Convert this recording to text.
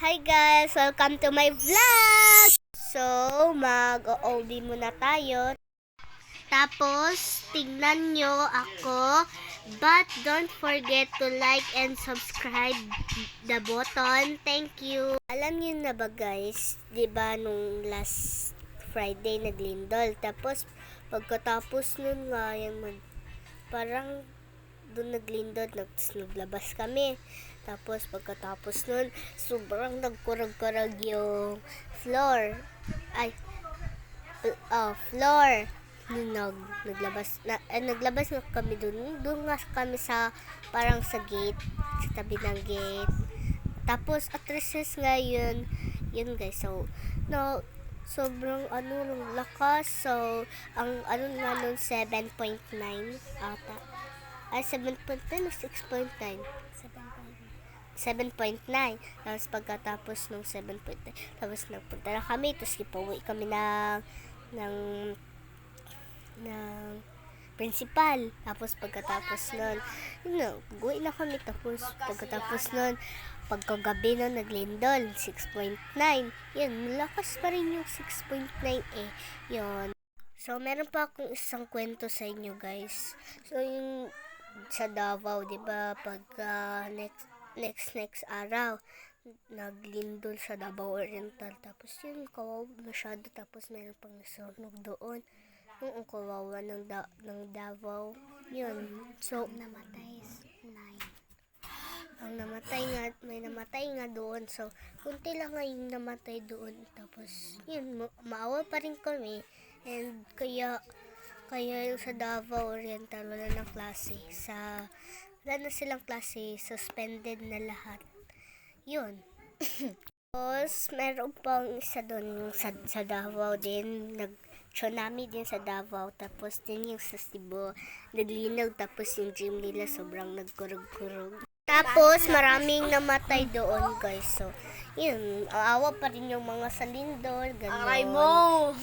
Hi guys! Welcome to my vlog! So, mag-OB muna tayo. Tapos, tingnan nyo ako. But don't forget to like and subscribe the button. Thank you! Alam niyo na ba guys, di ba nung last Friday naglindol. Tapos, pagkatapos nun nga, parang doon naglindol, naglabas kami. Tapos pagkatapos nun, sobrang nagkurag-kurag yung floor. Floor. Naglabas nga kami doon. Doon nga kami sa, parang sa gate, sa tabi ng gate. Tapos, at recess nga yun guys. So, sobrang lakas. So, ang nga nun, 7.9 ata. 7.9 o 6.9? 7.9. Tapos pagkatapos nung 7.9, tapos nagpunta na kami, tapos ipauwi kami ng principal. Tapos pagkatapos nun, uwi na kami. Tapos pagkatapos nun, pagkagabi nun, naglindol, 6.9. Yun, malakas pa rin yung 6.9 eh. Yun. So, meron pa akong isang kwento sa inyo guys. So, yung sa Davao, di ba, pagka next araw, naglindol sa Davao Oriental. Tapos yun, kawawa masyado. Tapos meron pang nasunog doon. Yung kawawa ng Davao. Yun. So, namatay 9. Ang namatay nga, may namatay nga doon. So, kunti lang nga yung namatay doon. Tapos, yun, maawa pa rin kami. And kaya yung sa Davao Oriental, wala na silang klase, suspended na lahat. Yun. Tapos, meron pang isa doon, yung sa Davao din, nag-tsunami din sa Davao. Tapos din yung sa Cebu, naglinaw. Tapos yung gym nila, sobrang nagkurog-kurog. Tapos, maraming namatay doon, guys. So, yun, awa pa rin yung mga sa lindol, gano'n.